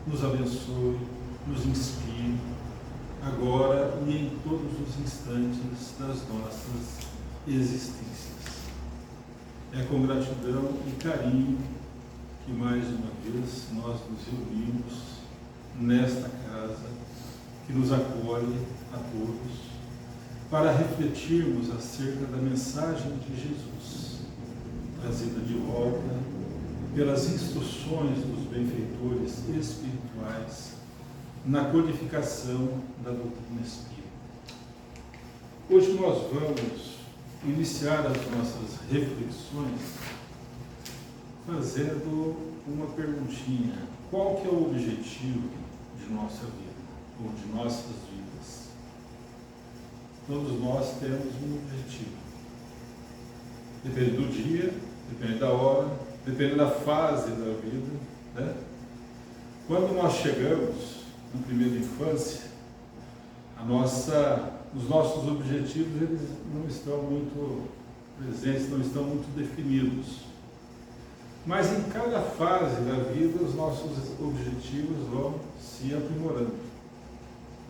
nos abençoe, nos inspire, agora e em todos os instantes das nossas existências. É com gratidão e carinho que mais uma vez nós nos reunimos nesta casa que nos acolhe a todos para refletirmos acerca da mensagem de Jesus, trazida de volta pelas instruções dos benfeitores espirituais na codificação da doutrina espírita. Hoje nós vamos iniciar as nossas reflexões fazendo uma perguntinha: qual que é o objetivo de nossa vida, ou de nossas vidas? Todos nós temos um objetivo. Depende do dia, depende da hora, depende da fase da vida, né? Quando nós chegamos na primeira infância, os nossos objetivos eles não estão muito presentes, não estão muito definidos. Mas em cada fase da vida, os nossos objetivos vão se aprimorando.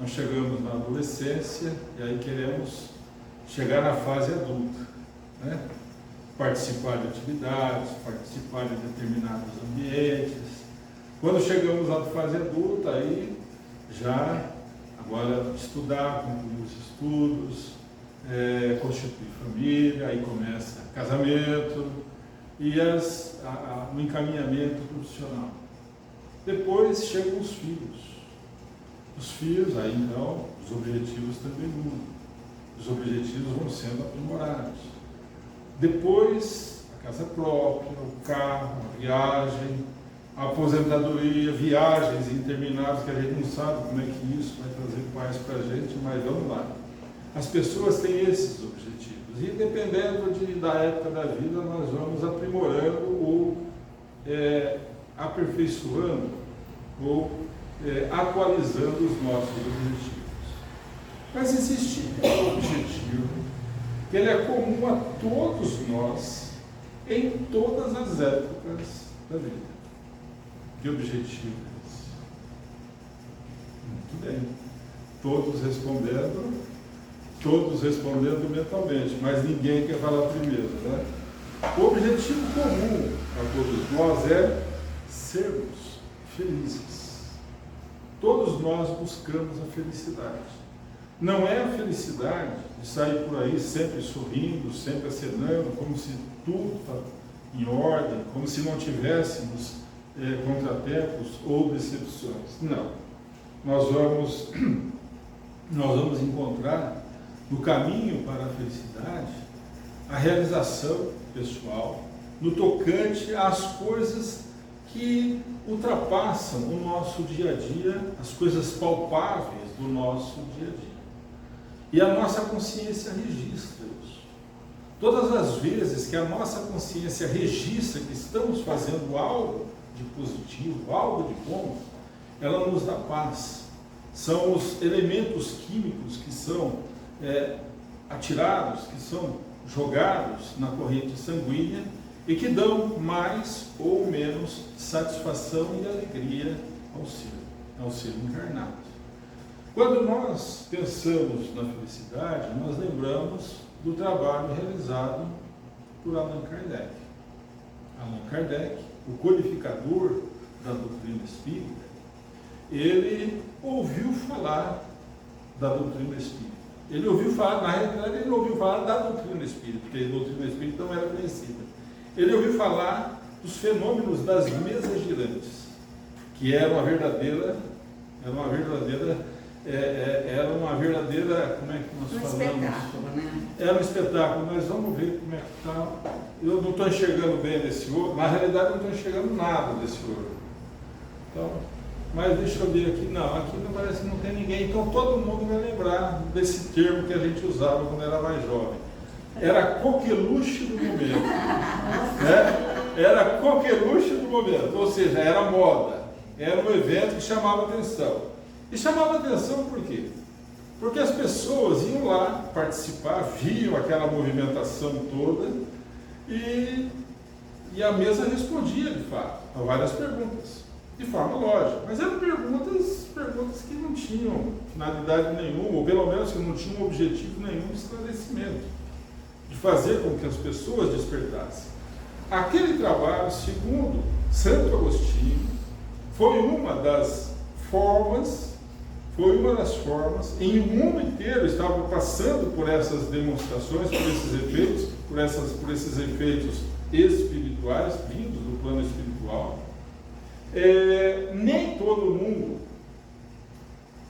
Nós chegamos na adolescência e aí queremos chegar na fase adulta, né? Participar de atividades, participar de determinados ambientes. Quando chegamos na fase adulta, aí já agora estudar, concluir os estudos, constituir família, aí começa casamento e o encaminhamento profissional. Depois chegam os filhos. Os filhos, aí então, os objetivos também mudam. Os objetivos vão sendo aprimorados. Depois, a casa própria, o carro, a viagem, a aposentadoria, viagens intermináveis, que a gente não sabe como é que isso vai trazer paz para a gente, mas vamos lá. As pessoas têm esses objetivos. E dependendo da época da vida, nós vamos aprimorando ou aperfeiçoando ou atualizando os nossos objetivos. Mas existe um objetivo que ele é comum a todos nós em todas as épocas da vida. Que objetivo é esse? Muito bem. Todos respondendo mentalmente, mas ninguém quer falar primeiro, né? O objetivo comum a todos nós é sermos felizes. Todos nós buscamos a felicidade. Não é a felicidade de sair por aí sempre sorrindo, sempre acenando, como se tudo está em ordem, como se não tivéssemos contratempos ou decepções. Não. Nós vamos encontrar no caminho para a felicidade a realização pessoal, no tocante às coisas que ultrapassam o nosso dia a dia, as coisas palpáveis do nosso dia a dia. E a nossa consciência registra isso. Todas as vezes que a nossa consciência registra que estamos fazendo algo de positivo, algo de bom, ela nos dá paz. São os elementos químicos que são atirados, que são jogados na corrente sanguínea e que dão mais ou menos satisfação e alegria ao ser encarnado. Quando nós pensamos na felicidade, nós lembramos do trabalho realizado por Allan Kardec. Allan Kardec, o codificador da doutrina espírita, ele ouviu falar da doutrina espírita. Ele ouviu falar, na realidade, ele não ouviu falar da doutrina espírita, porque a doutrina espírita não era conhecida. Ele ouviu falar dos fenômenos das mesas girantes, que era uma verdadeira, como é que nós falamos? Espetáculo, né? Era um espetáculo, mas vamos ver como é que está. Eu não estou enxergando bem desse ouro, na realidade não estou enxergando nada desse ouro. Então, mas deixa eu ver aqui, não, aqui não parece que não tem ninguém, então todo mundo vai lembrar desse termo que a gente usava quando era mais jovem. Era a coqueluche do momento, né? Era a coqueluche do momento, ou seja, era moda, era um evento que chamava atenção. E chamava atenção por quê? Porque as pessoas iam lá participar, viam aquela movimentação toda e a mesa respondia, de fato, a várias perguntas. de forma lógica, mas eram perguntas que não tinham finalidade nenhuma, ou pelo menos que não tinham objetivo nenhum de esclarecimento, de fazer com que as pessoas despertassem. Aquele trabalho, segundo Santo Agostinho, foi uma das formas, em o mundo inteiro estava passando por essas demonstrações, por esses efeitos espirituais, vindos do plano espiritual. Nem todo mundo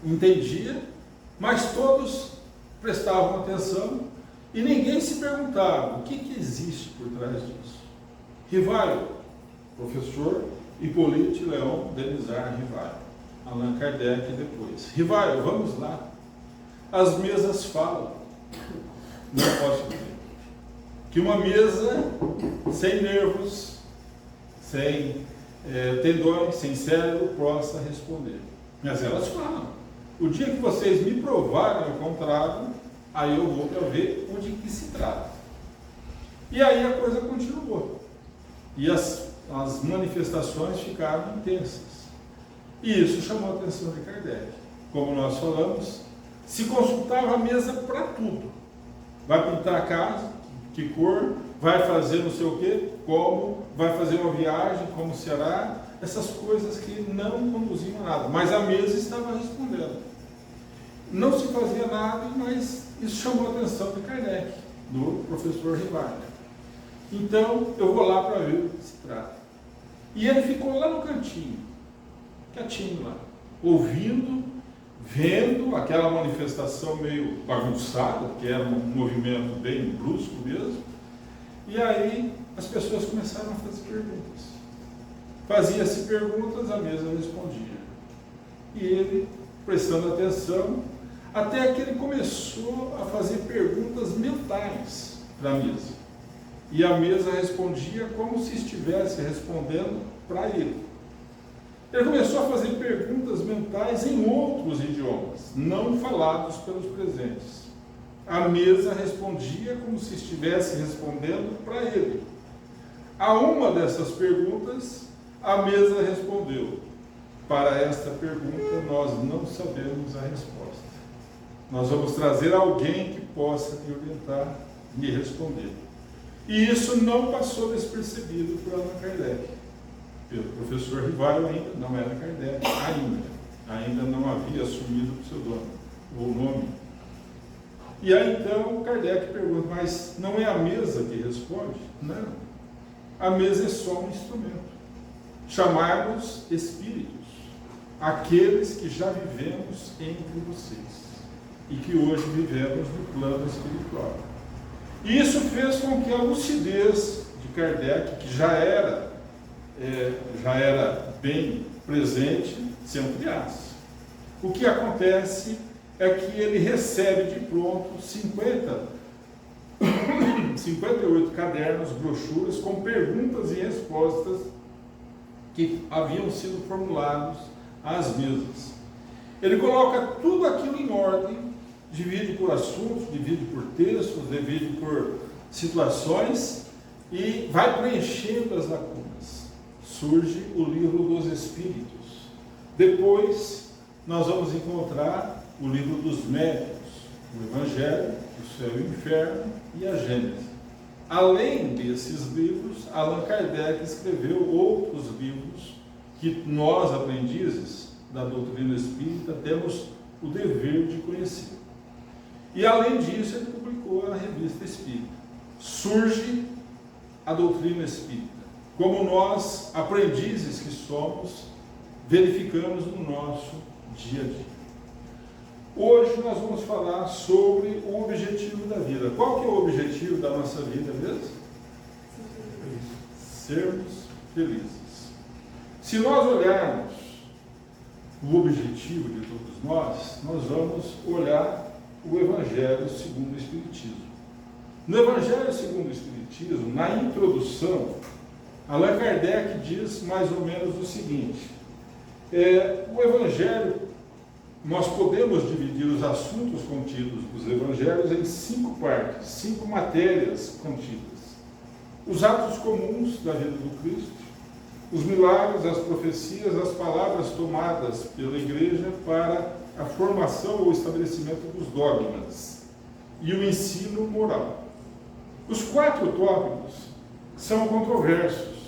entendia, mas todos prestavam atenção e ninguém se perguntava o que existe por trás disso. Rivaio, professor Hippolyte Léon Denisard Rivaio, Allan Kardec depois. Rivaio, vamos lá. As mesas falam. Não posso crer. Que uma mesa sem nervos, sem tendões, sem cérebro, possa responder. Mas elas falam. O dia que vocês me provarem o contrário, aí eu vou para ver onde que se trata. E aí a coisa continuou. E as manifestações ficaram intensas. E isso chamou a atenção de Kardec. Como nós falamos, se consultava a mesa para tudo. Vai pintar a casa, que cor, vai fazer não sei o quê, como, vai fazer uma viagem, como será, essas coisas que não conduziam a nada. Mas a mesa estava respondendo. Não se fazia nada, mas isso chamou a atenção de Kardec, do professor Rivaio. Então, eu vou lá para ver o que se trata. E ele ficou lá no cantinho, quietinho lá, ouvindo, vendo aquela manifestação meio bagunçada, que era um movimento bem brusco mesmo. E aí as pessoas começaram a fazer perguntas. Fazia-se perguntas, a mesa respondia. E ele, prestando atenção, até que ele começou a fazer perguntas mentais para a mesa. E a mesa respondia como se estivesse respondendo para ele. Ele começou a fazer perguntas mentais em outros idiomas, não falados pelos presentes. A mesa respondia como se estivesse respondendo para ele. A uma dessas perguntas, a mesa respondeu: para esta pergunta nós não sabemos a resposta. Nós vamos trazer alguém que possa me orientar e me responder. E isso não passou despercebido por Allan Kardec. Pelo professor Rivaio ainda não era Kardec, ainda não havia assumido o pseudônimo, ou o nome. E aí então Kardec pergunta: mas não é a mesa que responde? Não. A mesa é só um instrumento. Chamai-nos espíritos, aqueles que já vivemos entre vocês e que hoje vivemos no plano espiritual. E isso fez com que a lucidez de Kardec, que já era bem presente, se ampliasse. O que acontece é que ele recebe de pronto 58 cadernos, brochuras com perguntas e respostas que haviam sido formulados às mesas. Ele coloca tudo aquilo em ordem, divide por assuntos, divide por textos, divide por situações e vai preenchendo as lacunas. Surge o livro dos Espíritos. Depois nós vamos encontrar o livro dos Médiuns, o Evangelho, o Céu e o Inferno e a Gênese. Além desses livros, Allan Kardec escreveu outros livros que nós, aprendizes da doutrina espírita, temos o dever de conhecer. E além disso, ele publicou a Revista Espírita. Surge a doutrina espírita, como nós, aprendizes que somos, verificamos no nosso dia a dia. Hoje nós vamos falar sobre o objetivo da vida. Qual que é o objetivo da nossa vida mesmo? Sermos felizes. Se nós olharmos o objetivo de todos nós vamos olhar o Evangelho segundo o Espiritismo. No Evangelho segundo o Espiritismo, na introdução, Allan Kardec diz mais ou menos o seguinte: o Evangelho, nós podemos dividir os assuntos contidos nos Evangelhos em 5 partes, 5 matérias contidas. Os atos comuns da vida do Cristo, os milagres, as profecias, as palavras tomadas pela igreja para a formação ou estabelecimento dos dogmas e o ensino moral. Os 4 tópicos são controversos.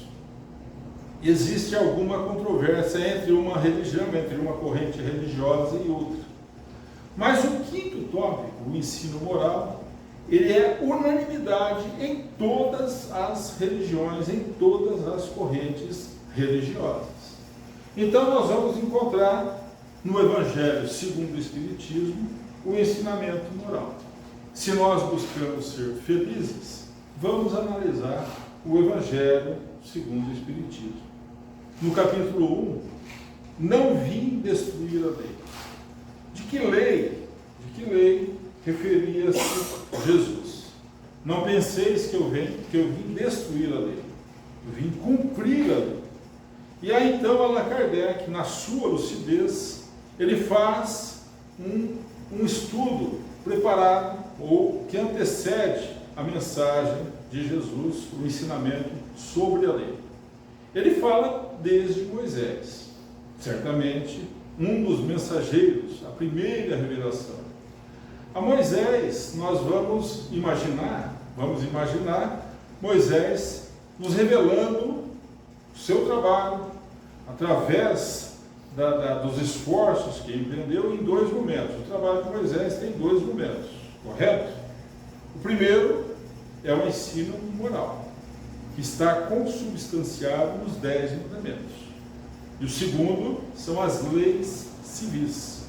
Existe alguma controvérsia entre uma religião, entre uma corrente religiosa e outra. Mas o 5º tópico, o ensino moral, ele é unanimidade em todas as religiões, em todas as correntes religiosas. Então nós vamos encontrar no Evangelho segundo o Espiritismo o ensinamento moral. Se nós buscamos ser felizes, vamos analisar o Evangelho segundo o Espiritismo. No capítulo 1, não vim destruir a lei. De que lei? De que lei referia-se Jesus? Não penseis que eu vim destruir a lei. Eu vim cumprir a lei. E aí então Allan Kardec, na sua lucidez, ele faz um estudo preparado ou que antecede a mensagem de Jesus, o ensinamento sobre a lei. Ele fala desde Moisés, certamente um dos mensageiros, a primeira revelação. A Moisés, nós vamos imaginar Moisés nos revelando o seu trabalho através dos esforços que empreendeu em 2 momentos. O trabalho de Moisés tem 2 momentos, correto? O primeiro é o ensino moral, que está consubstanciado nos 10 mandamentos. E o segundo são as leis civis,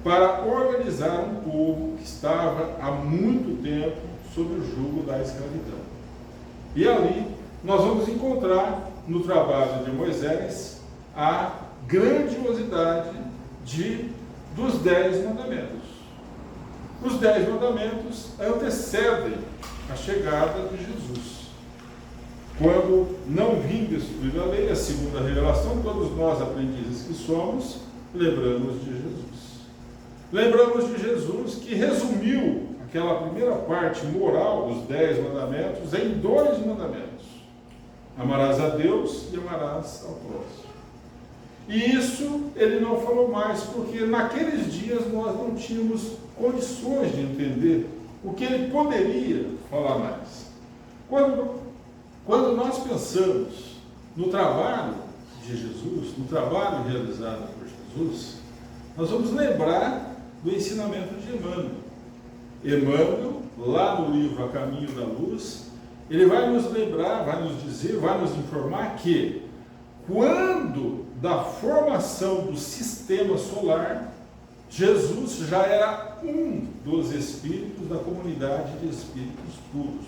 para organizar um povo que estava há muito tempo sob o jugo da escravidão. E ali nós vamos encontrar no trabalho de Moisés a grandiosidade dos 10 mandamentos. Os 10 mandamentos antecedem a chegada de Jesus. Quando não vim destruir a lei, a segunda revelação, todos nós aprendizes que somos, lembramos de Jesus. Lembramos de Jesus que resumiu aquela primeira parte moral dos 10 mandamentos em 2 mandamentos. Amarás a Deus e amarás ao próximo. E isso ele não falou mais, porque naqueles dias nós não tínhamos condições de entender o que ele poderia falar mais. Quando nós pensamos no trabalho de Jesus, no trabalho realizado por Jesus, nós vamos lembrar do ensinamento de Emmanuel. Emmanuel, lá no livro A Caminho da Luz, ele vai nos lembrar, vai nos dizer, vai nos informar que quando da formação do sistema solar, Jesus já era um dos espíritos da comunidade de espíritos puros.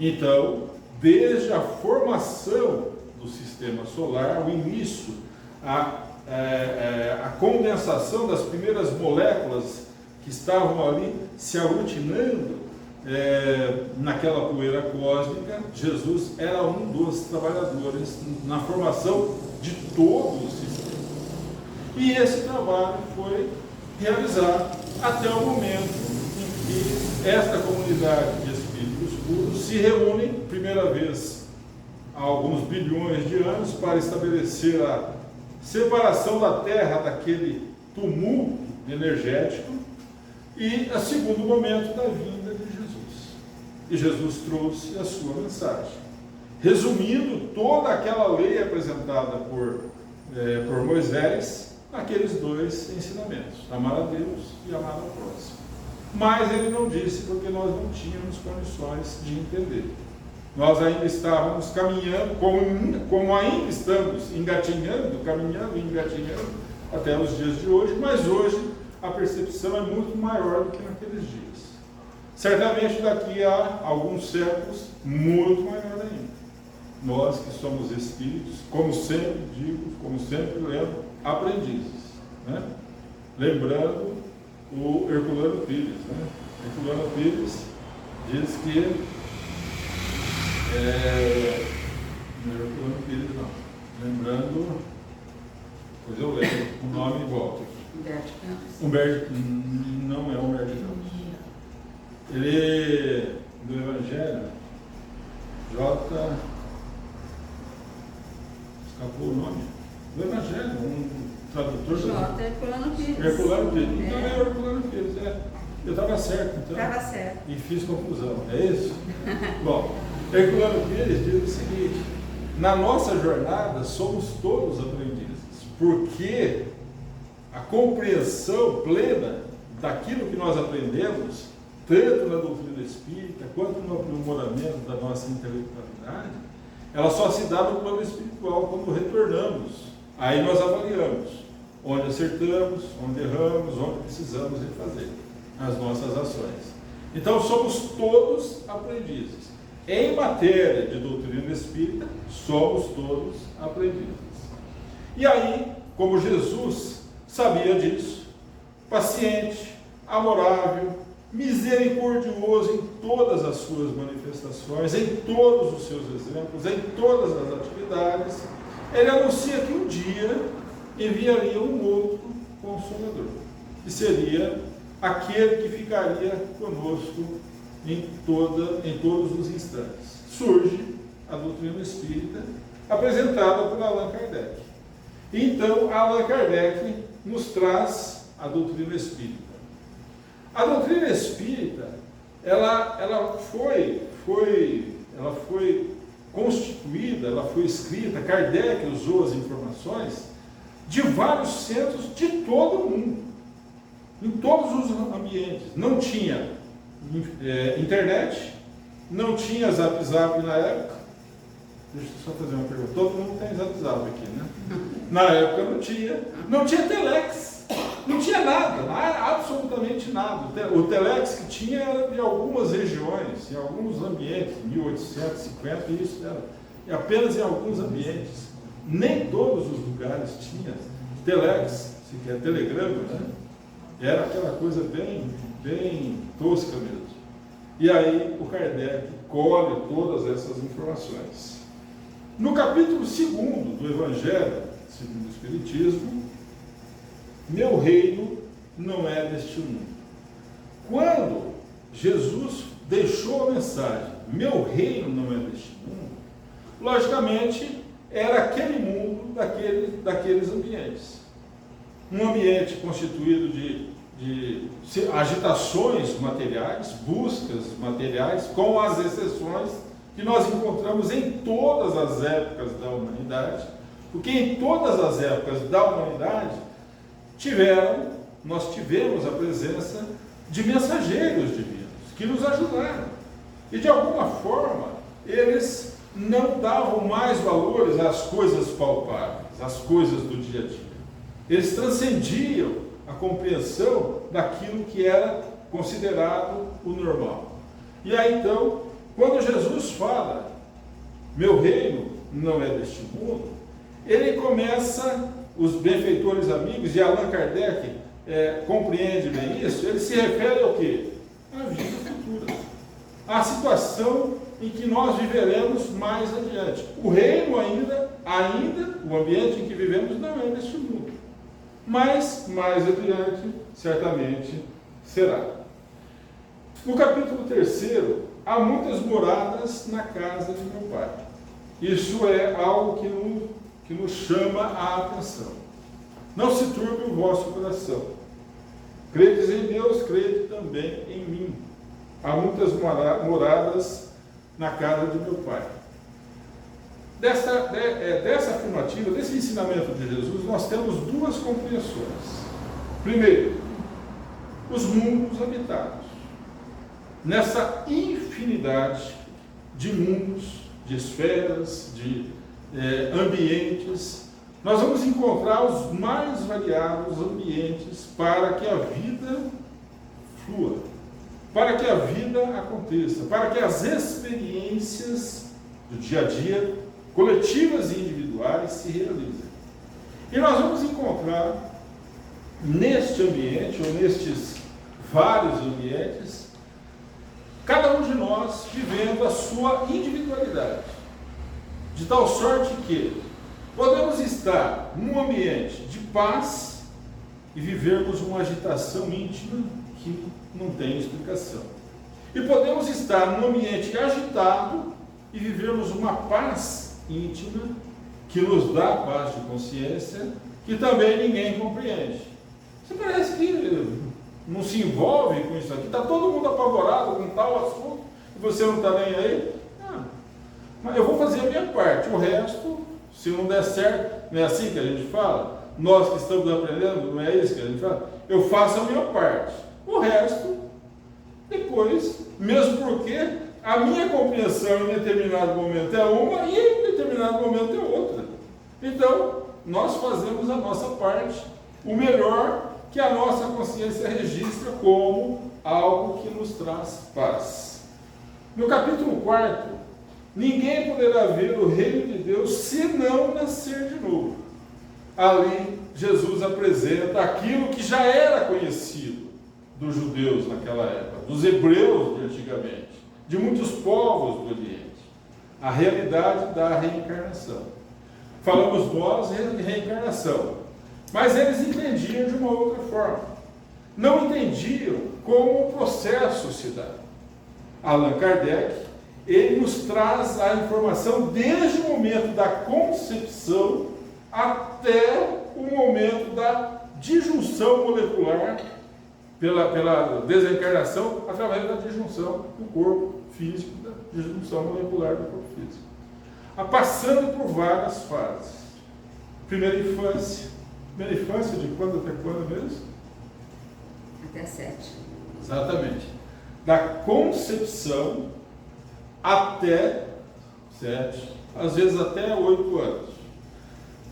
Então, desde a formação do sistema solar, o início, a condensação das primeiras moléculas que estavam ali se aglutinando naquela poeira cósmica, Jesus era um dos trabalhadores na formação de todo o sistema. E esse trabalho foi realizado até o momento em que esta comunidade de espíritos puros se reúne, primeira vez há alguns bilhões de anos, para estabelecer a separação da Terra daquele tumulto energético, e o segundo momento da vinda de Jesus. E Jesus trouxe a sua mensagem, resumindo toda aquela lei apresentada por Moisés naqueles 2 ensinamentos, amar a Deus e amar ao próximo. Mas ele não disse porque nós não tínhamos condições de entender. Nós ainda estávamos caminhando, como ainda estamos caminhando e engatinhando até os dias de hoje, mas hoje a percepção é muito maior do que naqueles dias. Certamente daqui a alguns séculos, muito maior ainda. Nós que somos espíritos, como sempre digo, como sempre lembro, aprendizes. Né? Lembrando o Herculano Pires. Né? Herculano Pires diz que não é Herculano Pires não. Lembrando, pois eu lembro o nome e volto. Humberto não é Humberto Campos. Ele, do Evangelho, escapou o nome, do Evangelho, um tradutor. J. Herculano Pires. Herculano Pires. Então é Herculano Pires, Eu estava certo, então. Estava certo. E fiz confusão, é isso? Bom, Herculano Pires diz o seguinte: na nossa jornada somos todos aprendizes, porque a compreensão plena daquilo que nós aprendemos, tanto na doutrina espírita, quanto no aprimoramento da nossa intelectualidade, ela só se dá no plano espiritual quando retornamos. Aí nós avaliamos onde acertamos, onde erramos, onde precisamos de fazer as nossas ações. Então somos todos aprendizes. Em matéria de doutrina espírita, somos todos aprendizes. E aí, como Jesus sabia disso, paciente, amorável, misericordioso em todas as suas manifestações, em todos os seus exemplos, em todas as atividades, ele anuncia que um dia enviaria um outro Consolador, que seria aquele que ficaria conosco em todos os instantes. Surge a doutrina espírita, apresentada por Allan Kardec. Então, Allan Kardec nos traz a doutrina espírita. A doutrina espírita, ela foi constituída, ela foi escrita, Kardec usou as informações de vários centros de todo o mundo, em todos os ambientes. Não tinha internet, não tinha Zap Zap na época. Deixa eu só fazer uma pergunta. Todo mundo tem Zap Zap aqui, né? Na época não tinha Telex, não tinha nada, absolutamente nada. O Telex que tinha era de algumas regiões, em alguns ambientes, 1850, isso era apenas em alguns ambientes. Nem todos os lugares tinham Telex, sequer telegrama, né? Era aquela coisa bem tosca mesmo. E aí o Kardec colhe todas essas informações. No capítulo 2º do Evangelho segundo o Espiritismo, meu reino não é deste mundo. Quando Jesus deixou a mensagem, meu reino não é deste mundo, logicamente era aquele mundo daqueles ambientes. Um ambiente constituído de agitações materiais, buscas materiais, com as exceções que nós encontramos em todas as épocas da humanidade, porque em todas as épocas da humanidade nós tivemos a presença de mensageiros divinos que nos ajudaram. E de alguma forma, eles não davam mais valores às coisas palpáveis, às coisas do dia a dia. Eles transcendiam a compreensão daquilo que era considerado o normal. E aí então, quando Jesus fala, meu reino não é deste mundo, ele começa, os benfeitores amigos, e Allan Kardec compreende bem isso, ele se refere ao quê? À vida futura, à situação em que nós viveremos mais adiante. O reino ainda, o ambiente em que vivemos não é deste mundo. Mas, mais adiante, certamente será. No capítulo 3º, há muitas moradas na casa de meu Pai. Isso é algo que nos chama a atenção. Não se turbe o vosso coração. Credes em Deus, crede também em mim. Há muitas moradas na casa de meu Pai. Dessa afirmativa, desse ensinamento de Jesus, nós temos duas compreensões. Primeiro, os mundos habitados. Nessa infinidade de mundos, de esferas, de ambientes, nós vamos encontrar os mais variados ambientes para que a vida flua, para que a vida aconteça, para que as experiências do dia a dia, coletivas e individuais, se realizem. E nós vamos encontrar neste ambiente, ou nestes vários ambientes, cada um de nós vivendo a sua individualidade, de tal sorte que podemos estar num ambiente de paz e vivermos uma agitação íntima que não tem explicação. E podemos estar num ambiente agitado e vivermos uma paz íntima que nos dá paz de consciência, que também ninguém compreende. Você parece que não se envolve com isso aqui, está todo mundo apavorado com tal assunto, e você não está nem aí. Mas eu vou fazer a minha parte, o resto, se não der certo, não é assim que a gente fala? Nós que estamos aprendendo, não é isso que a gente fala? Eu faço a minha parte, o resto, depois, mesmo porque a minha compreensão em determinado momento é uma e em determinado momento é outra. Então, nós fazemos a nossa parte, o melhor que a nossa consciência registra como algo que nos traz paz. No capítulo 4, ninguém poderá ver o reino de Deus se não nascer de novo. Ali, Jesus apresenta aquilo que já era conhecido dos judeus naquela época, dos hebreus de antigamente, de muitos povos do Oriente, a realidade da reencarnação. Falamos nós de reencarnação, mas eles entendiam de uma outra forma. Não entendiam como o processo se dá. Allan Kardec, ele nos traz a informação desde o momento da concepção até o momento da disjunção molecular, pela desencarnação, através da disjunção do corpo físico, da disjunção molecular do corpo físico. Passando por várias fases. Primeira infância. Primeira infância de quando até quando mesmo? Até 7. Exatamente. Da concepção até 7, às vezes até 8 anos.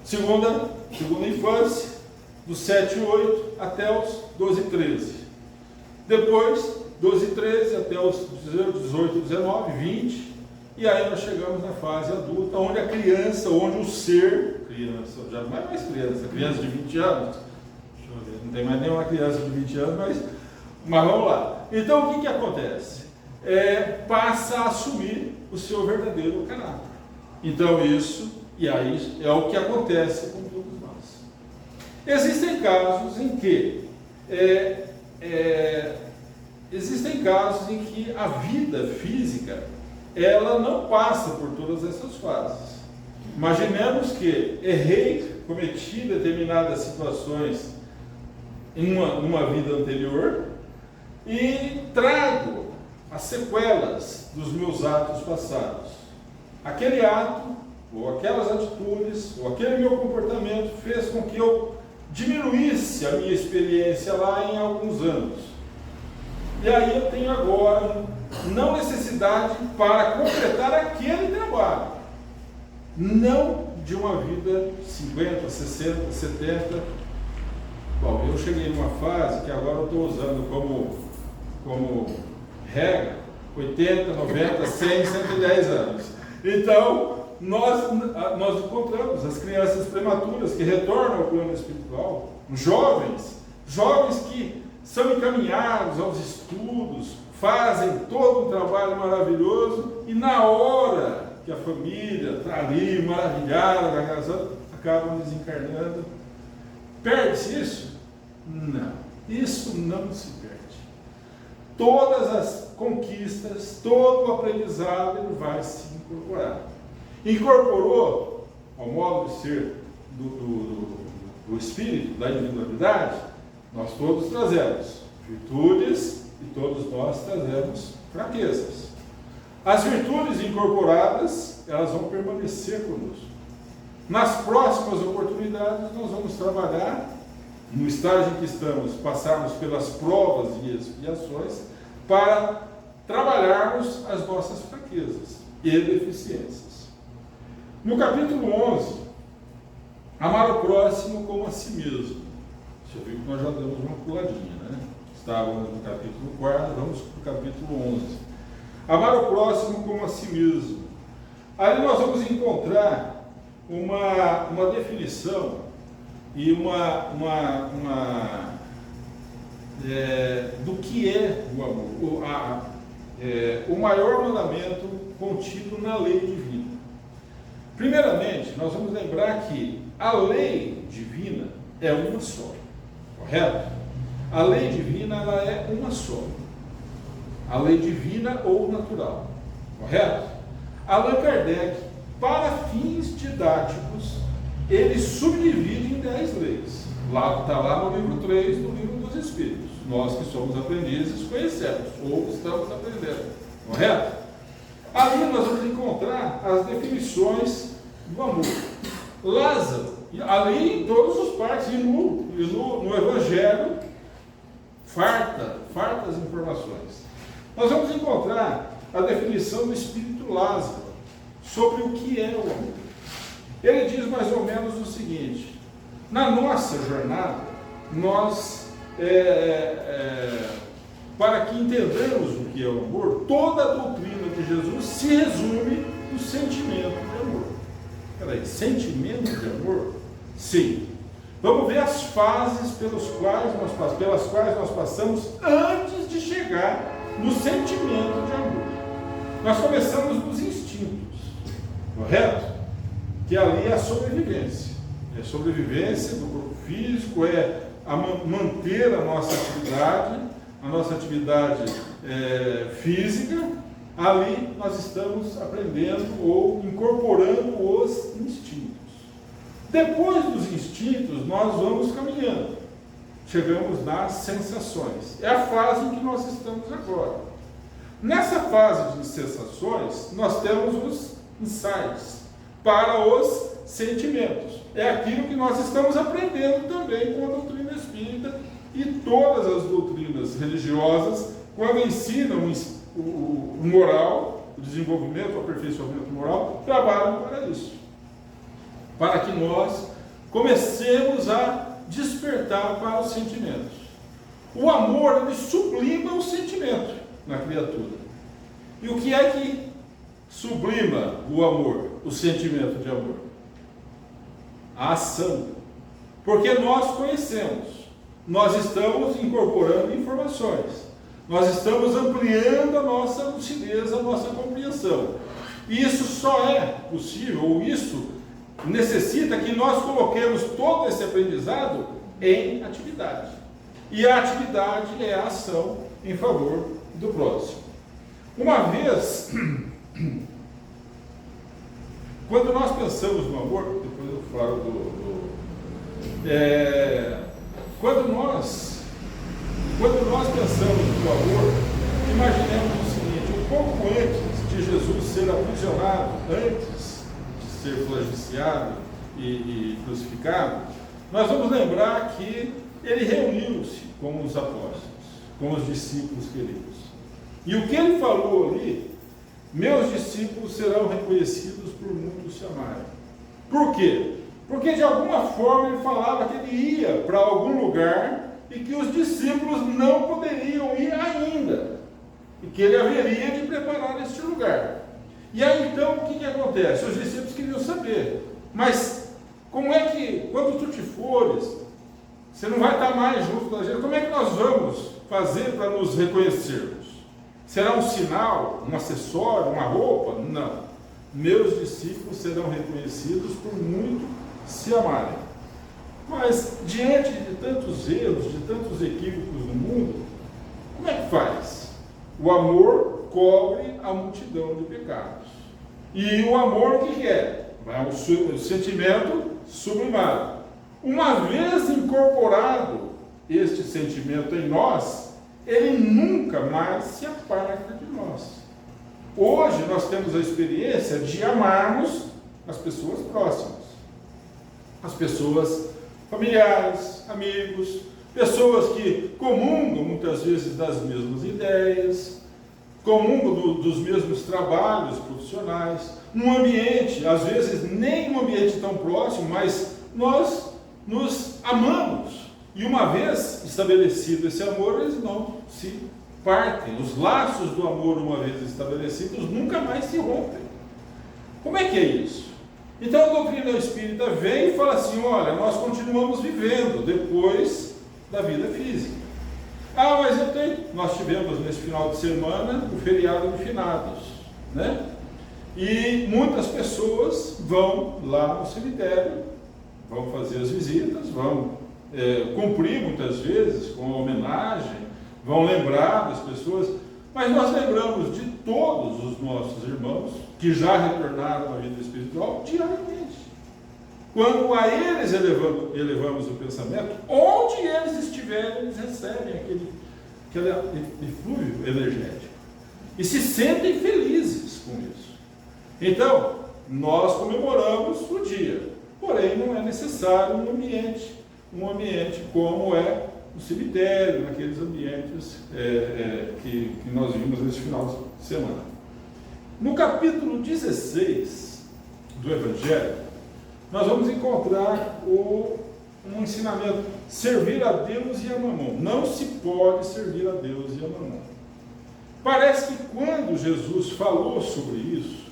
Segunda infância, dos 7 e 8 até os 12 e 13. Depois, 12 e 13 até os 18, 19, 20. E aí nós chegamos na fase adulta, onde a criança, onde o ser, criança, já não é mais criança de 20 anos. Deixa eu ver, não tem mais nenhuma criança de 20 anos, mas vamos lá. Então o que acontece? Passa a assumir o seu verdadeiro caráter. Então isso, e aí é o que acontece com todos nós. Existem casos em que a vida física ela não passa por todas essas fases. Imaginemos que errei, cometi determinadas situações numa vida anterior e trago as sequelas dos meus atos passados. Aquele ato, ou aquelas atitudes, ou aquele meu comportamento fez com que eu diminuísse a minha experiência lá em alguns anos. E aí eu tenho agora não necessidade para completar aquele trabalho. Não de uma vida 50, 60, 70. Bom, eu cheguei numa fase que agora eu estou usando como regra 80, 90, 100, 110 anos. Então, nós encontramos as crianças prematuras que retornam ao plano espiritual, jovens que são encaminhados aos estudos, fazem todo um trabalho maravilhoso e na hora que a família está ali maravilhada, acabam desencarnando. Perde-se isso? Não, isso não se perde. Todas as conquistas, todo o aprendizado, ele vai se incorporar. Incorporou ao modo de ser do espírito, da individualidade, nós todos trazemos virtudes e todos nós trazemos fraquezas. As virtudes incorporadas, elas vão permanecer conosco. Nas próximas oportunidades, nós vamos trabalhar, no estágio em que estamos, passarmos pelas provas e expiações, para trabalharmos as nossas fraquezas e deficiências. No capítulo 11, amar o próximo como a si mesmo. Você viu que nós já demos uma puladinha, né? Estávamos no capítulo 4, vamos para o capítulo 11. Amar o próximo como a si mesmo. Aí nós vamos encontrar uma definição e do que é o amor, o maior mandamento contido na lei divina. Primeiramente, nós vamos lembrar que a lei divina é uma só, correto? A lei divina ela é uma só. A lei divina ou natural, correto? Allan Kardec, para fins didáticos, ele subdivide em 10 leis. Lá está lá no livro 3 do livro dos Espíritos. Nós que somos aprendizes conhecemos, ou estamos aprendendo, correto? Ali nós vamos encontrar as definições do amor. Lázaro, ali em todas as partes, e no Evangelho, fartas informações. Nós vamos encontrar a definição do Espírito Lázaro sobre o que é o amor. Ele diz mais ou menos o seguinte: na nossa jornada, nós, para que entendamos o que é o amor, toda a doutrina de Jesus se resume no sentimento de amor. Peraí, sentimento de amor? Sim. Vamos ver as fases pelas quais nós passamos antes de chegar no sentimento de amor. Nós começamos nos instintos, correto? Que ali é a sobrevivência. É a sobrevivência do corpo físico, é manter a nossa atividade física. Ali nós estamos aprendendo ou incorporando os instintos. Depois dos instintos, nós vamos caminhando. Chegamos nas sensações. É a fase em que nós estamos agora. Nessa fase de sensações, nós temos os insights para os sentimentos. É aquilo que nós estamos aprendendo também com a doutrina espírita e todas as doutrinas religiosas, quando ensinam o moral, o desenvolvimento, o aperfeiçoamento moral, trabalham para isso. Para que nós comecemos a despertar para os sentimentos. O amor, ele sublima o sentimento na criatura. E o que é que sublima o amor, o sentimento de amor? A ação. Porque nós conhecemos, nós estamos incorporando informações, nós estamos ampliando a nossa lucidez, a nossa compreensão. E isso só é possível, ou isso necessita que nós coloquemos todo esse aprendizado em atividade. E a atividade é a ação em favor do próximo. Uma vez, quando nós pensamos no amor, depois eu falo quando nós pensamos no amor, imaginemos o seguinte: um pouco antes de Jesus ser aprisionado, antes de ser flagiciado e crucificado, nós vamos lembrar que ele reuniu-se com os apóstolos, com os discípulos queridos. E o que ele falou ali: meus discípulos serão reconhecidos por muitos se amarem. Por quê? Porque de alguma forma ele falava que ele ia para algum lugar e que os discípulos não poderiam ir ainda, e que ele haveria de preparar este lugar. E aí então o que acontece? Os discípulos queriam saber: mas como é que, quando tu te fores, você não vai estar mais junto com a gente, como é que nós vamos fazer para nos reconhecermos? Será um sinal, um acessório, uma roupa? Não. Meus discípulos serão reconhecidos por muito se amarem. Mas, diante de tantos erros, de tantos equívocos no mundo, como é que faz? O amor cobre a multidão de pecados. E o amor, o que é? É um sentimento sublimado. Uma vez incorporado este sentimento em nós, ele nunca mais se aparta de nós. Hoje nós temos a experiência de amarmos as pessoas próximas, as pessoas familiares, amigos, pessoas que comungam muitas vezes das mesmas ideias, comungam dos mesmos trabalhos profissionais, num ambiente, às vezes nem um ambiente tão próximo, mas nós nos amamos. E uma vez estabelecido esse amor, eles não se partem. Os laços do amor, uma vez estabelecidos, nunca mais se rompem. Como é que é isso? Então a doutrina espírita vem e fala assim: olha, nós continuamos vivendo depois da vida física. Ah, mas nós tivemos nesse final de semana o feriado de finados, né? E muitas pessoas vão lá no cemitério, vão fazer as visitas, vão cumprir muitas vezes com a homenagem, vão lembrar das pessoas. mas nós lembramos de todos os nossos irmãos que já retornaram à vida espiritual diariamente. Quando a eles elevamos o pensamento, onde eles estiverem, eles recebem aquele eflúvio energético e se sentem felizes com isso. Então, nós comemoramos o dia, porém não é necessário um ambiente como é o cemitério, naqueles ambientes que nós vimos nesse final de semana. No capítulo 16 do Evangelho, nós vamos encontrar um ensinamento: servir a Deus e a Mamon. Não se pode servir a Deus e a Mamon. Parece que quando Jesus falou sobre isso,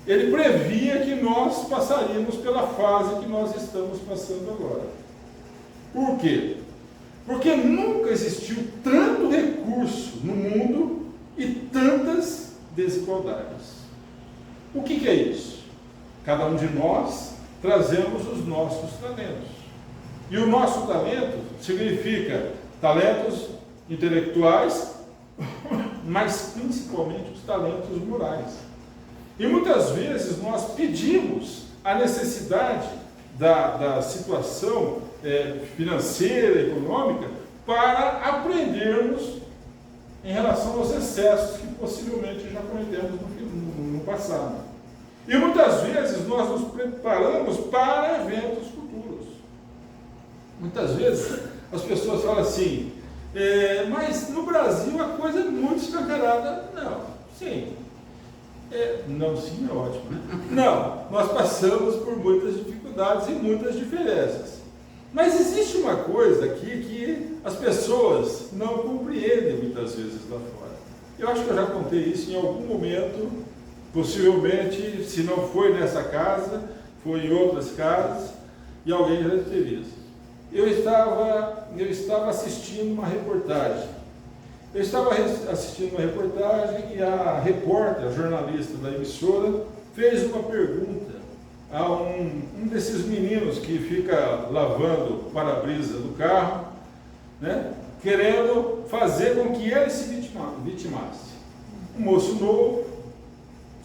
ele previa que nós passaríamos pela fase que nós estamos passando agora. Por quê? Porque nunca existiu tanto recurso no mundo e tantas desigualdades. O que é isso? Cada um de nós trazemos os nossos talentos. E o nosso talento significa talentos intelectuais, mas principalmente os talentos morais. E muitas vezes nós pedimos a necessidade da situação financeira, econômica, para aprendermos em relação aos excessos que possivelmente já cometemos no passado. E muitas vezes nós nos preparamos para eventos futuros. Muitas vezes as pessoas falam assim, mas no Brasil a coisa é muito escancarada. Não, sim. Não, sim, é ótimo. Não, nós passamos por muitas dificuldades e muitas diferenças. Mas existe uma coisa aqui que as pessoas não compreendem muitas vezes lá fora. Eu acho que eu já contei isso em algum momento, possivelmente, se não foi nessa casa, foi em outras casas, e alguém já teve isso. Eu estava assistindo uma reportagem. E a repórter, a jornalista da emissora, fez uma pergunta a um desses meninos que fica lavando o para-brisa do carro, né, querendo fazer com que ele se vitimasse. Um moço novo,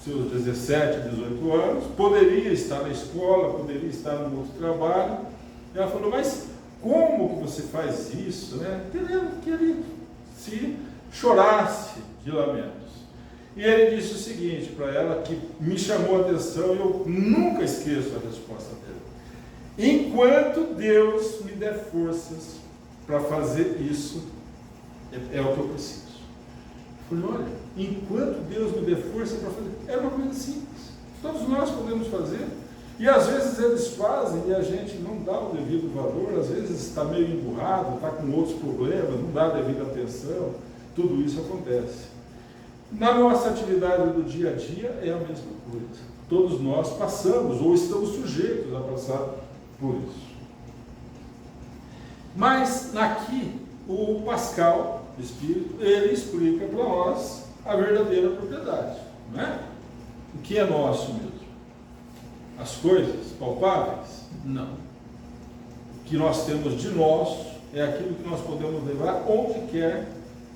seus 17, 18 anos, poderia estar na escola, poderia estar no outro trabalho. E ela falou, mas como que você faz isso? Né? Querendo que ele se chorasse de lamentos. E ele disse o seguinte para ela, que me chamou a atenção, e eu nunca esqueço a resposta dele: enquanto Deus me der forças para fazer isso, é o que eu preciso. Eu falei, olha, enquanto Deus me der força para fazer, é uma coisa simples, todos nós podemos fazer, e às vezes eles fazem e a gente não dá o devido valor, às vezes está meio emburrado, está com outros problemas, não dá a devida atenção, tudo isso acontece. Na nossa atividade do dia a dia é a mesma coisa. Todos nós passamos ou estamos sujeitos a passar por isso. Mas aqui o Pascal, Espírito, ele explica para nós a verdadeira propriedade, não é? O que é nosso mesmo? As coisas palpáveis? Não. O que nós temos de nosso é aquilo que nós podemos levar onde quer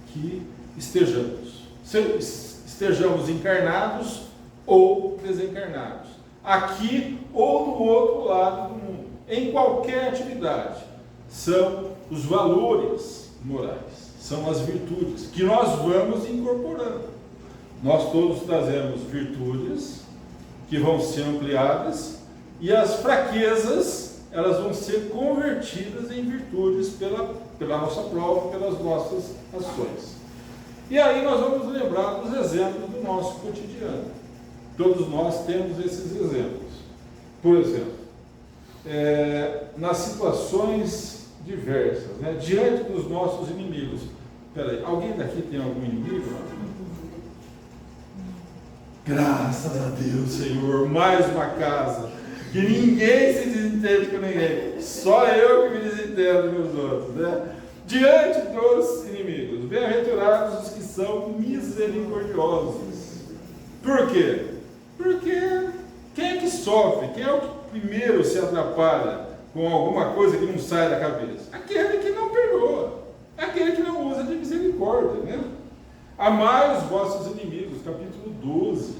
que estejamos. Estejamos encarnados ou desencarnados, aqui ou no outro lado do mundo, em qualquer atividade. São os valores morais, são as virtudes que nós vamos incorporando. Nós todos trazemos virtudes que vão ser ampliadas, e as fraquezas, elas vão ser convertidas em virtudes pela nossa prova, pelas nossas ações. E aí nós vamos lembrar dos exemplos do nosso cotidiano. Todos nós temos esses exemplos. Por exemplo, nas situações diversas, né, diante dos nossos inimigos. Peraí, alguém daqui tem algum inimigo? Graças a Deus, Senhor, mais uma casa. Que ninguém se desentende com ninguém. Só eu que me desentendo com os outros, né? Diante dos inimigos, bem-aventurados os que são misericordiosos. Por quê? Porque quem é que sofre? Quem é o que primeiro se atrapalha com alguma coisa que não sai da cabeça? Aquele que não perdoa, aquele que não usa de misericórdia, né? Amai os vossos inimigos, capítulo 12.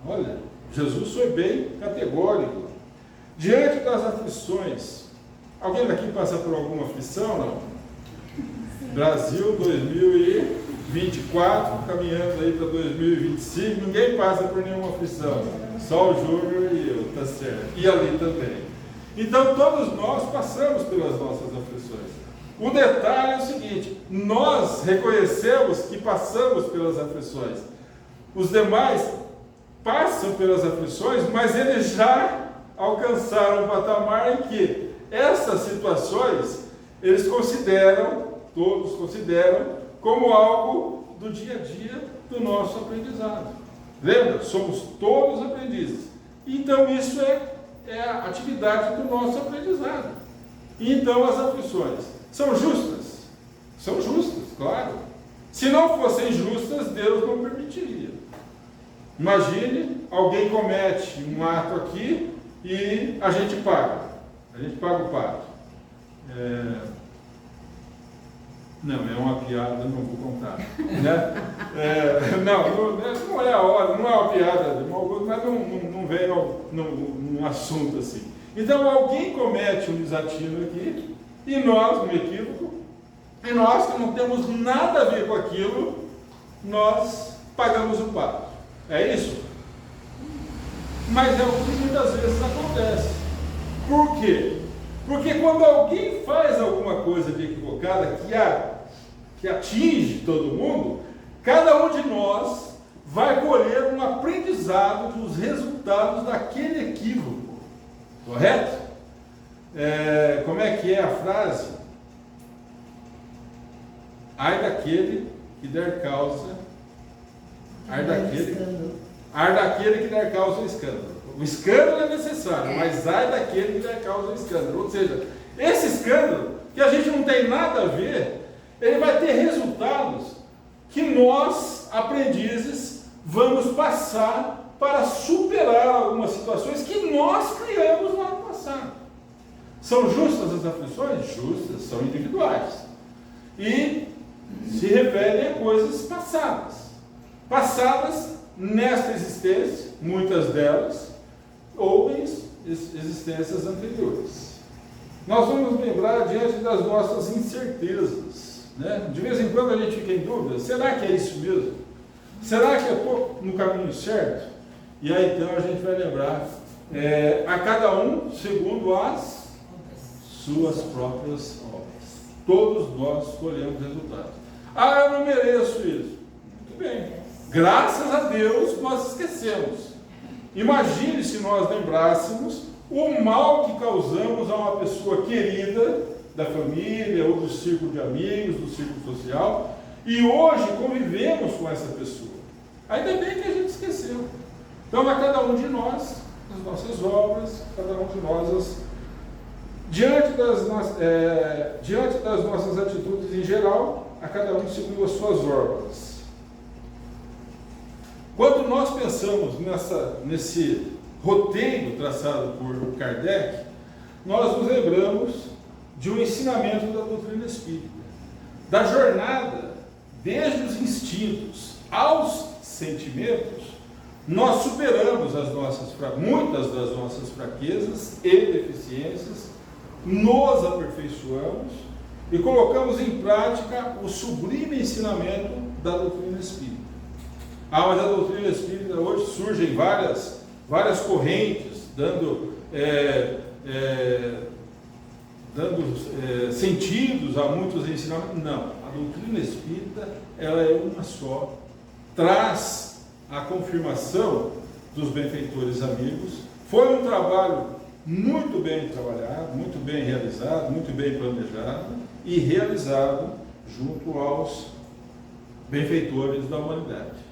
Olha, Jesus foi bem categórico. Diante das aflições, alguém daqui passa por alguma aflição, não? Brasil 2024, caminhando aí para 2025, ninguém passa por nenhuma aflição, só o Júnior e eu, tá certo, e ali também. Então todos nós passamos pelas nossas aflições. O detalhe é o seguinte: nós reconhecemos que passamos pelas aflições. Os demais passam pelas aflições, mas eles já alcançaram um patamar em que essas situações eles todos consideram como algo do dia a dia do nosso aprendizado. Lembra? Somos todos aprendizes. Então isso é a atividade do nosso aprendizado. Então as aflições são justas? São justas, claro. Se não fossem justas, Deus não permitiria. Imagine, alguém comete um ato aqui e a gente paga. A gente paga o pato. Não, é uma piada, não vou contar. Né? Não é a hora, não é uma piada, mas não vem num assunto assim. Então alguém comete um desatino aqui, e nós, um equívoco, e nós que não temos nada a ver com aquilo, nós pagamos o pato. É isso? Mas é o que muitas vezes acontece. Por quê? Porque quando alguém faz alguma coisa de equivocada que atinge todo mundo, cada um de nós vai colher um aprendizado dos resultados daquele equívoco. Correto? Como é que é a frase? Ai daquele que der causa. Ar daquele que der causa ao escândalo. O escândalo é necessário, mas ai daquele que der causa ao escândalo. Ou seja, esse escândalo, que a gente não tem nada a ver, ele vai ter resultados que nós, aprendizes, vamos passar para superar algumas situações que nós criamos no ano passado. São justas as aflições? Justas, são individuais. E se referem a coisas passadas. Passadas nesta existência, muitas delas, ou em existências anteriores. Nós vamos lembrar diante das nossas incertezas. Né? De vez em quando a gente fica em dúvida: será que é isso mesmo? Será que eu estou no caminho certo? E aí então a gente vai lembrar a cada um segundo as suas próprias obras. Todos nós escolhemos resultados. Eu não mereço isso. Muito bem. Graças a Deus nós esquecemos. Imagine se nós lembrássemos o mal que causamos a uma pessoa querida da família ou do círculo de amigos, do círculo social, e hoje convivemos com essa pessoa. Ainda bem que a gente esqueceu. Então a cada um de nós, as nossas obras, cada um de nós, diante das nossas atitudes em geral, a cada um segundo as suas obras. Quando nós pensamos nesse roteiro traçado por Kardec, nós nos lembramos de um ensinamento da doutrina espírita, da jornada desde os instintos aos sentimentos. Nós superamos muitas das nossas fraquezas e deficiências, nos aperfeiçoamos e colocamos em prática o sublime ensinamento da doutrina espírita. Mas a doutrina espírita hoje surgem várias correntes, dando sentidos a muitos ensinamentos. Não, a doutrina espírita ela é uma só, traz a confirmação dos benfeitores amigos. Foi um trabalho muito bem trabalhado, muito bem realizado, muito bem planejado e realizado junto aos benfeitores da humanidade.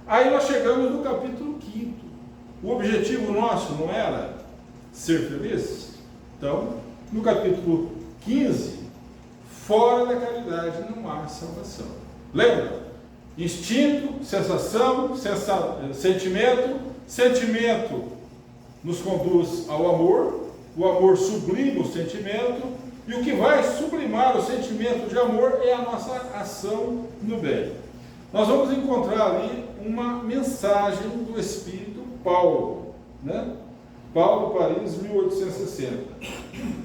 Aí nós chegamos no capítulo 5º. O objetivo nosso não era ser feliz? Então, no capítulo 15, fora da caridade não há salvação. Lembra? Instinto, sensação, sentimento nos conduz ao amor, o amor sublima o sentimento, e o que vai sublimar o sentimento de amor é a nossa ação no bem. nós vamos encontrar ali uma mensagem do Espírito Paulo, né? Paulo, Paris, 1860.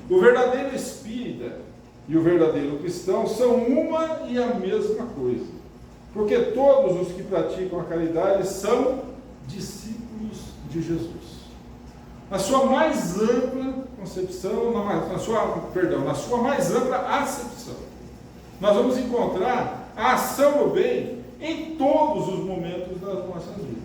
O verdadeiro espírita e o verdadeiro cristão são uma e a mesma coisa, porque todos os que praticam a caridade são discípulos de Jesus. Na sua mais ampla concepção, na sua mais ampla acepção, nós vamos encontrar a ação do bem em todos os momentos das nossas vidas.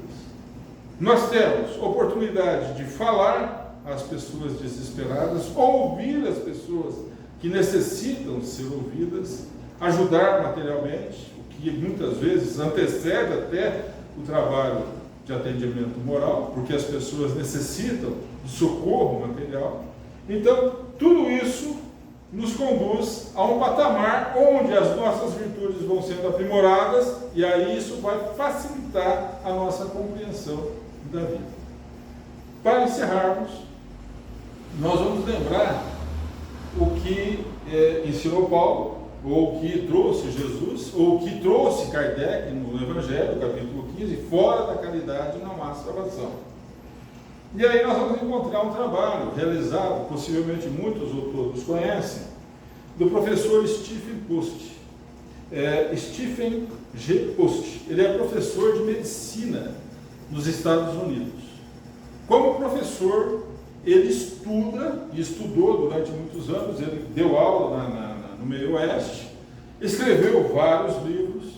Nós temos oportunidade de falar às pessoas desesperadas, ouvir as pessoas que necessitam ser ouvidas, ajudar materialmente, o que muitas vezes antecede até o trabalho de atendimento moral, porque as pessoas necessitam de socorro material. Então, tudo isso nos conduz a um patamar onde as nossas virtudes vão sendo aprimoradas, e aí isso vai facilitar a nossa compreensão da vida. Para encerrarmos, nós vamos lembrar o que ensinou Paulo, ou o que trouxe Jesus, ou o que trouxe Kardec no Evangelho, capítulo 15, fora da caridade não há salvação. E aí nós vamos encontrar um trabalho realizado, possivelmente muitos ou todos conhecem, do professor Stephen Post. Stephen G. Post. Ele é professor de medicina nos Estados Unidos. Como professor, ele estuda e estudou durante muitos anos, ele deu aula no meio oeste, escreveu vários livros,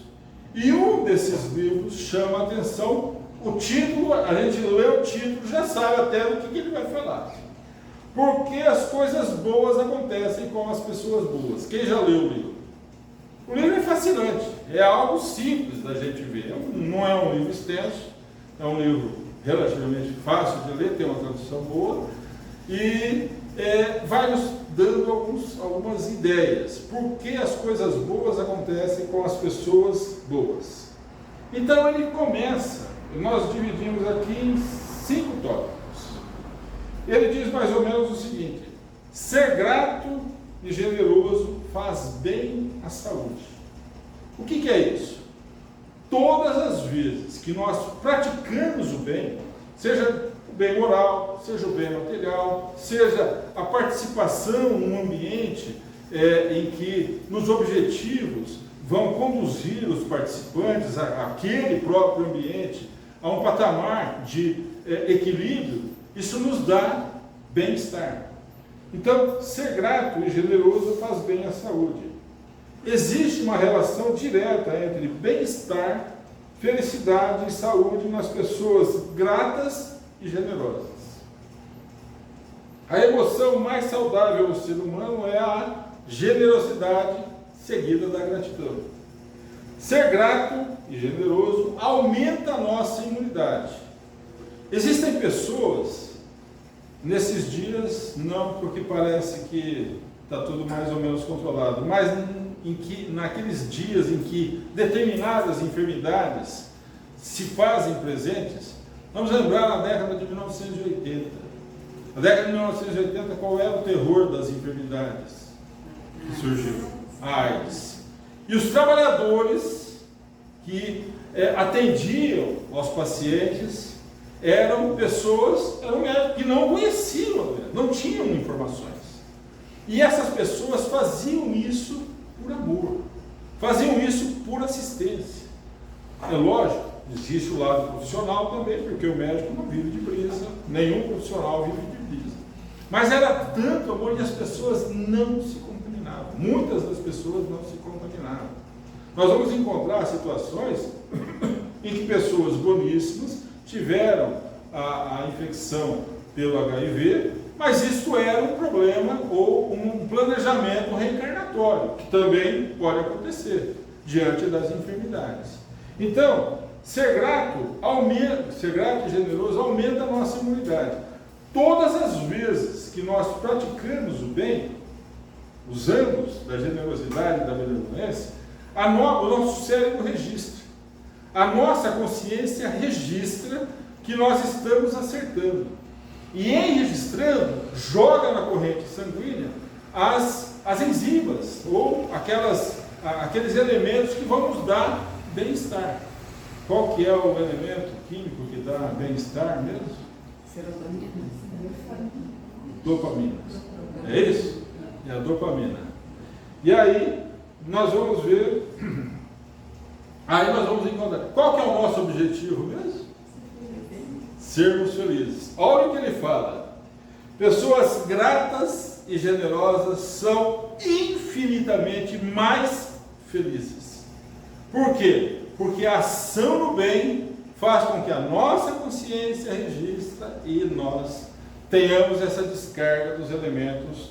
e um desses livros chama a atenção. O título, a gente lê o título, já sabe até do que ele vai falar. Porque as coisas boas acontecem com as pessoas boas. Quem já leu o livro? O livro é fascinante, é algo simples da gente ver. Não é um livro extenso, é um livro relativamente fácil de ler, tem uma tradução boa, e vai nos dando algumas ideias. Por que as coisas boas acontecem com as pessoas boas? Então ele começa. Nós dividimos aqui em 5 tópicos. Ele diz mais ou menos o seguinte: ser grato e generoso faz bem à saúde. O que é isso? Todas as vezes que nós praticamos o bem, seja o bem moral, seja o bem material, seja a participação num ambiente em que nos objetivos vão conduzir os participantes àquele próprio ambiente, a um patamar de equilíbrio, isso nos dá bem-estar. Então, ser grato e generoso faz bem à saúde. Existe uma relação direta entre bem-estar, felicidade e saúde nas pessoas gratas e generosas. A emoção mais saudável do ser humano é a generosidade seguida da gratidão. Ser grato e generoso aumenta a nossa imunidade. Existem pessoas, nesses dias, não porque parece que está tudo mais ou menos controlado, mas naqueles dias em que determinadas enfermidades se fazem presentes, vamos lembrar na década de 1980. Na década de 1980, qual era o terror das enfermidades que surgiu? A AIDS. E os trabalhadores que atendiam aos pacientes eram médicos que não conheciam, não tinham informações. E essas pessoas faziam isso por amor, faziam isso por assistência. É lógico, existe o lado profissional também, porque o médico não vive de brisa, nenhum profissional vive de brisa. Mas era tanto amor e as pessoas não se contaminavam. Muitas das pessoas não se contaminavam. Nós vamos encontrar situações em que pessoas boníssimas tiveram a infecção pelo HIV, mas isso era um problema ou um planejamento reencarnatório, que também pode acontecer diante das enfermidades. Então, ser grato e generoso aumenta a nossa imunidade. Todas as vezes que nós praticamos o bem, usamos da generosidade e da benevolência, o nosso cérebro registra. A nossa consciência registra que nós estamos acertando. E em registrando, joga na corrente sanguínea as enzimas, ou aqueles elementos que vão nos dar bem-estar. Qual que é o elemento químico que dá bem-estar mesmo? Serotonina. Dopamina. É isso? É a dopamina. E aí, nós vamos ver, aí nós vamos encontrar, qual que é o nosso objetivo mesmo? Sermos felizes. Olha o que ele fala. Pessoas gratas e generosas são infinitamente mais felizes. Por quê? Porque a ação no bem faz com que a nossa consciência registra e nós tenhamos essa descarga dos elementos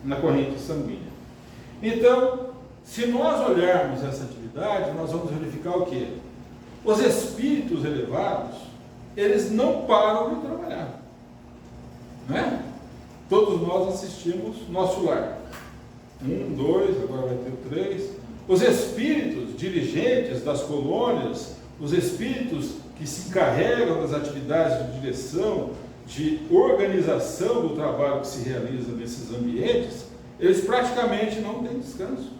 na corrente sanguínea. Então, se nós olharmos essa atividade, nós vamos verificar o quê? Os espíritos elevados, eles não param de trabalhar. Não é? Todos nós assistimos Nosso Lar. 1, 2, agora vai ter 3. Os espíritos dirigentes das colônias, os espíritos que se encarregam das atividades de direção, de organização do trabalho que se realiza nesses ambientes, eles praticamente não têm descanso.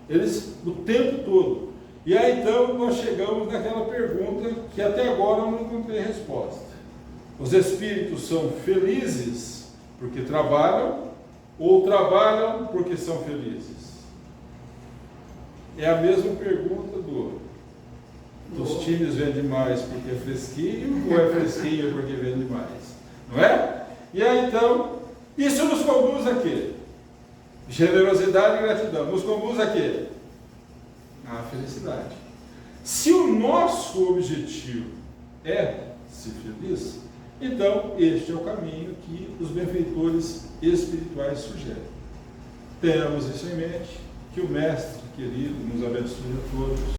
Eles, o tempo todo. E aí então nós chegamos naquela pergunta que até agora eu não encontrei resposta. Os espíritos são felizes porque trabalham ou trabalham porque são felizes? É a mesma pergunta dos times vende mais porque é fresquinho ou é fresquinho porque vende mais? Não é? E aí então, isso nos conduz a quê? Generosidade e gratidão. Nos conduz a quê? A felicidade. Se o nosso objetivo é ser feliz, então este é o caminho que os benfeitores espirituais sugerem. Tenhamos isso em mente, que o Mestre querido nos abençoe a todos